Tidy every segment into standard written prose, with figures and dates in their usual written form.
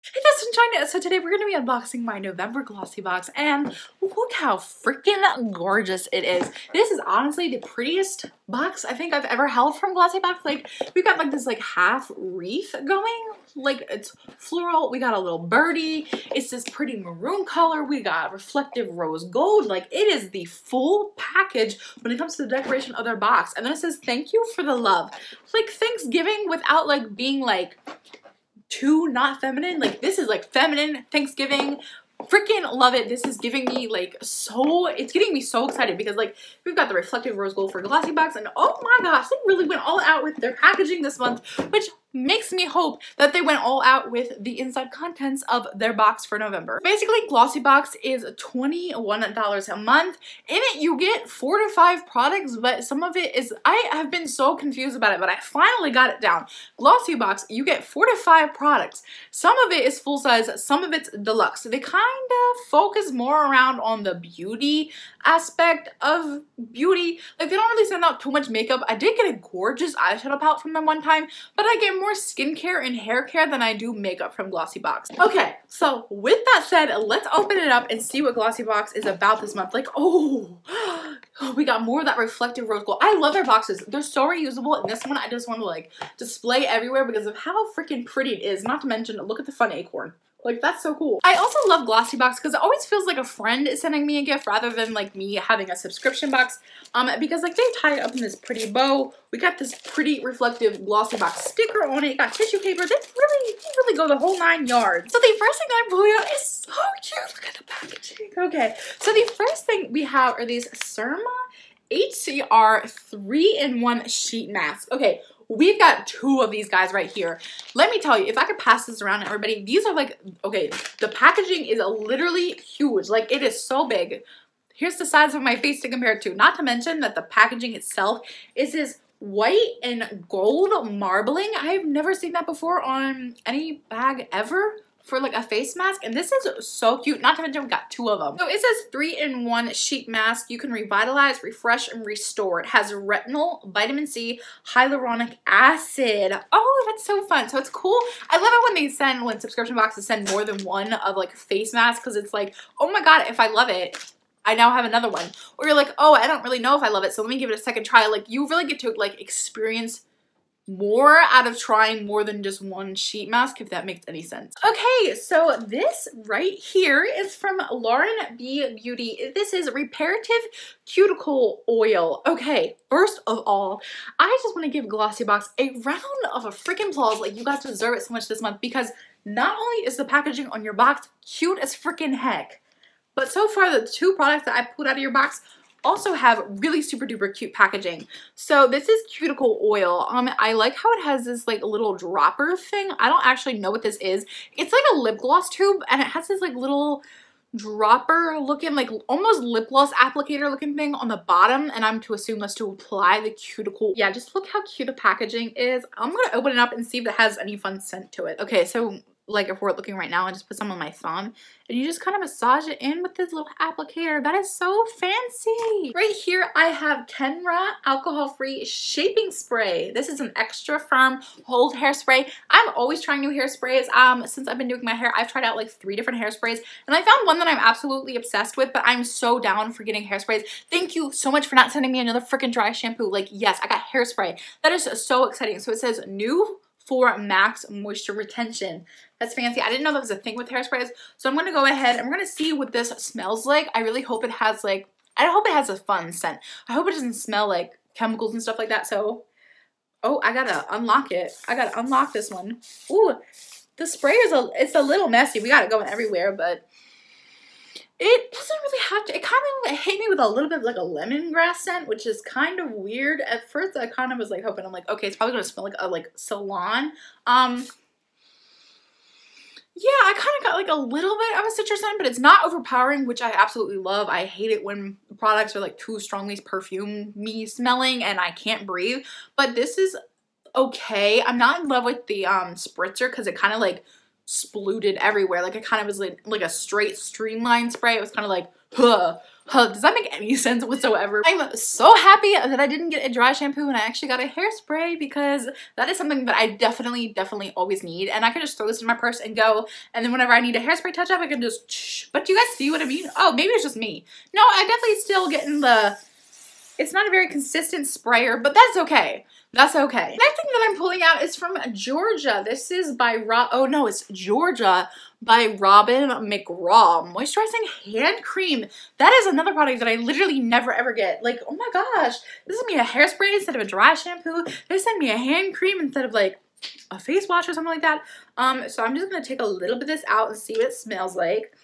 Hey guys, I'm China. So today we're going to be unboxing my November Glossybox, and look how freaking gorgeous it is. This is honestly the prettiest box I think I've ever held from Glossybox. Like, we've got like this like half wreath going. Like, it's floral. We got a little birdie. It's this pretty maroon color. We got reflective rose gold. Like, it is the full package when it comes to the decoration of their box. And then it says, thank you for the love. Like, Thanksgiving without like being like too not feminine. Like, this is like feminine Thanksgiving. Freaking love it. This is giving me like it's getting me so excited because like we've got the reflective rose gold for Glossybox, and oh my gosh, they really went all out with their packaging this month, which makes me hope that they went all out with the inside contents of their box for November. Basically, Glossybox is $21 a month. In it, you get 4 to 5 products, but some of it is, I have been so confused about it, but I finally got it down. Glossybox, you get 4 to 5 products. Some of it is full size, some of it's deluxe. So they kind of focus more around on the beauty aspect of beauty. Like, they don't really send out too much makeup. I did get a gorgeous eyeshadow palette from them one time, but I get more skincare and hair care than I do makeup from Glossybox. Okay, so with that said, let's open it up and see what Glossybox is about this month. Like, oh, we got more of that reflective rose gold. I love their boxes. They're so reusable, and this one I just want to like display everywhere because of how freaking pretty it is. Not to mention, look at the fun acorn. Like, that's so cool. I also love Glossybox because it always feels like a friend is sending me a gift rather than like me having a subscription box. Because like they tie it up in this pretty bow. We got this pretty reflective Glossybox sticker on it. Got tissue paper. They really go the whole 9 yards. So the first thing that I pulled out is so cute. Look at the packaging. Okay, so the first thing we have are these Surma HCR 3-in-1 sheet masks. Okay. We've got 2 of these guys right here. Let me tell you, if I could pass this around to everybody, these are like, okay, the packaging is literally huge. Like, it is so big. Here's the size of my face to compare it to. Not to mention that the packaging itself is this white and gold marbling. I've never seen that before on any bag ever for like a face mask, and this is so cute. Not to mention we got 2 of them. So it says 3-in-1 sheet mask. You can revitalize, refresh, and restore. It has retinol, vitamin C, hyaluronic acid. Oh, that's so fun. So it's cool. I love it when subscription boxes send more than one of like face masks, because it's like, oh my god, if I love it, I now have another one. Or you're like, oh, I don't really know if I love it, so let me give it a second try. Like, you really get to like experience more out of trying more than just one sheet mask, if that makes any sense. Okay, so this right here is from Lauren B. Beauty. This is reparative cuticle oil. Okay, first of all, I just want to give Glossybox a round of a freaking applause. Like, you guys deserve it so much this month, because not only is the packaging on your box cute as freaking heck, but so far the 2 products that I pulled out of your box also have really super duper cute packaging. So this is cuticle oil. I like how it has this like little dropper thing. I don't actually know what this is. It's like a lip gloss tube, and it has this like little dropper looking, like almost lip gloss applicator looking thing on the bottom, and I'm to assume that's to apply the cuticle. Yeah, just look how cute the packaging is. I'm gonna open it up and see if it has any fun scent to it. Okay, so like if we're looking right now, I just put some on my thumb, and you just kind of massage it in with this little applicator. That is so fancy. Right here, I have Kenra alcohol-free shaping spray. This is an extra firm hold hairspray. I'm always trying new hairsprays. Since I've been doing my hair, I've tried out like 3 different hairsprays, and I found one that I'm absolutely obsessed with, but I'm so down for getting hairsprays. Thank you so much for not sending me another freaking dry shampoo. Like, yes, I got hairspray. That is so exciting. So it says new for max moisture retention. That's fancy. I didn't know that was a thing with hairsprays. So I'm going to go ahead and we're going to see what this smells like. I really hope it has like, I hope it has a fun scent. I hope it doesn't smell like chemicals and stuff like that. So, oh, I gotta unlock it. I gotta unlock this one. Ooh, the spray is it's a little messy. We got it going everywhere, but it doesn't really have to. It kind of hit me with a little bit of like a lemongrass scent, which is kind of weird. At first, I kind of was like hoping, I'm like, okay, it's probably gonna smell like a salon. Yeah, I kind of got like a little bit of a citrus scent, but it's not overpowering, which I absolutely love. I hate it when products are like too strongly perfume-y smelling and I can't breathe. But this is okay. I'm not in love with the spritzer because it kind of like spluted everywhere. Like it kind of was like a straight streamline spray. It was kind of like, huh. Does that make any sense whatsoever? I'm so happy that I didn't get a dry shampoo and I actually got a hairspray, because that is something that I definitely always need. And I can just throw this in my purse and go, and then whenever I need a hairspray touch up, I can just, but do you guys see what I mean? Oh, maybe it's just me. No, I definitely still getting the, it's not a very consistent sprayer, but that's okay. That's okay. Next thing that I'm pulling out is from Georgia. This is by it's Georgia by Robin McGraw Moisturizing Hand Cream. That is another product that I literally never ever get. Like, oh my gosh, this is me a hairspray instead of a dry shampoo. They send me a hand cream instead of like a face wash or something like that. So I'm just gonna take a little bit of this out and see what it smells like.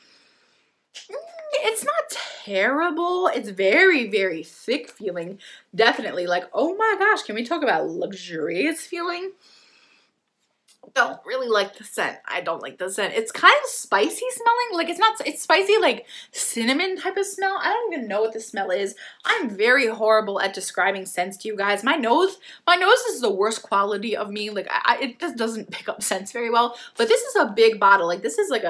It's not terrible. It's very thick feeling. Definitely like, oh my gosh, can we talk about luxurious feeling? Don't really like the scent. I don't like the scent. It's kind of spicy smelling. Like it's spicy like cinnamon type of smell. I don't even know what the smell is. I'm very horrible at describing scents to you guys. My nose is the worst quality of me. Like it just doesn't pick up scents very well. But this is a big bottle. Like this is like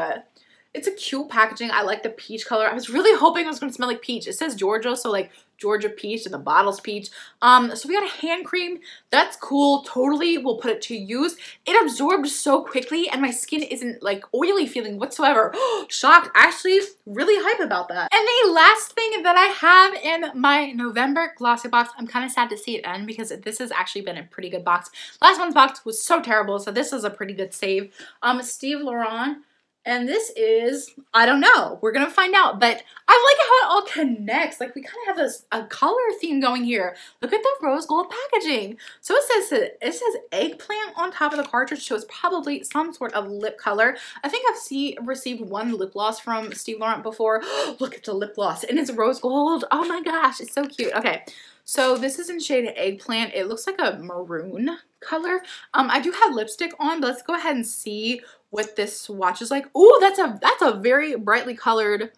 it's a cute packaging. I like the peach color. I was really hoping it was going to smell like peach. It says Georgia, so like Georgia peach, and the bottle's peach. So we got a hand cream. That's cool. Totally will put it to use. It absorbed so quickly and my skin isn't like oily feeling whatsoever. Shocked. Actually really hype about that. And the last thing that I have in my November Glossybox, I'm kind of sad to see it end because this has actually been a pretty good box. Last month's box was so terrible, so this is a pretty good save. Steve Laurent. And this is, I don't know, we're gonna find out, but I like how it all connects. Like we kind of have a color theme going here. Look at the rose gold packaging. So it says eggplant on top of the cartridge, so it's probably some sort of lip color. I think I've received one lip gloss from Steve Laurent before. Look at the lip gloss, and it's rose gold. Oh my gosh, it's so cute. Okay, so this is in shade eggplant. It looks like a maroon color. I do have lipstick on, but let's go ahead and see what this swatch is like. Oh, that's a very brightly colored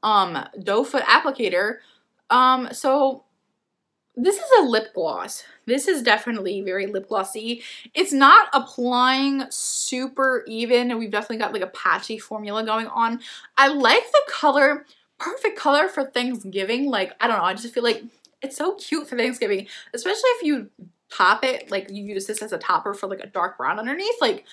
doe foot applicator. So this is a lip gloss. This is definitely very lip glossy. It's not applying super even. We've definitely got like a patchy formula going on. I like the color, perfect color for Thanksgiving. Like, I don't know, I just feel like it's so cute for Thanksgiving, especially if you top it, like you use this as a topper for like a dark brown underneath. Like,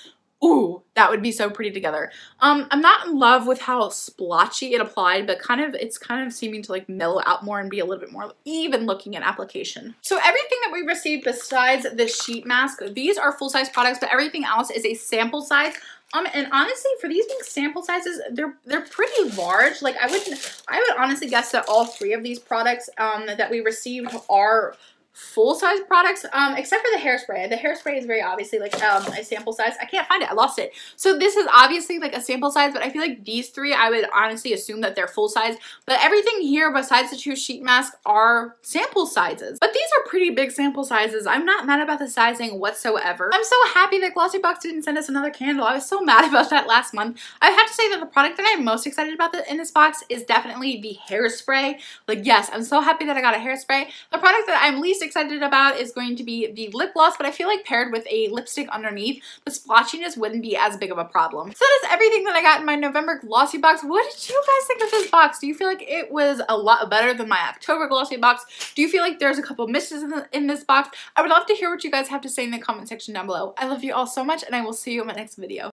ooh, that would be so pretty together. I'm not in love with how splotchy it applied, but it's kind of seeming to like mellow out more and be a little bit more even looking in application. So everything that we received besides the sheet mask, these are full-size products, but everything else is a sample size. And honestly, for these being sample sizes, they're pretty large. Like I would honestly guess that all three of these products that we received are full-size products, except for the hairspray. The hairspray is very obviously like a sample size. I can't find it. I lost it. So this is obviously like a sample size, but I feel like these three, I would honestly assume that they're full size. But everything here besides the two sheet masks are sample sizes. But these are pretty big sample sizes. I'm not mad about the sizing whatsoever. I'm so happy that Glossybox didn't send us another candle. I was so mad about that last month. I have to say that the product that I'm most excited about in this box is definitely the hairspray. Like, yes, I'm so happy that I got a hairspray. The product that I'm least excited about is going to be the lip gloss, but I feel like paired with a lipstick underneath, the splotchiness wouldn't be as big of a problem. So that is everything that I got in my November Glossybox. What did you guys think of this box? Do you feel like it was a lot better than my October Glossybox? Do you feel like there's a couple misses in this box? I would love to hear what you guys have to say in the comment section down below. I love you all so much, and I will see you in my next video.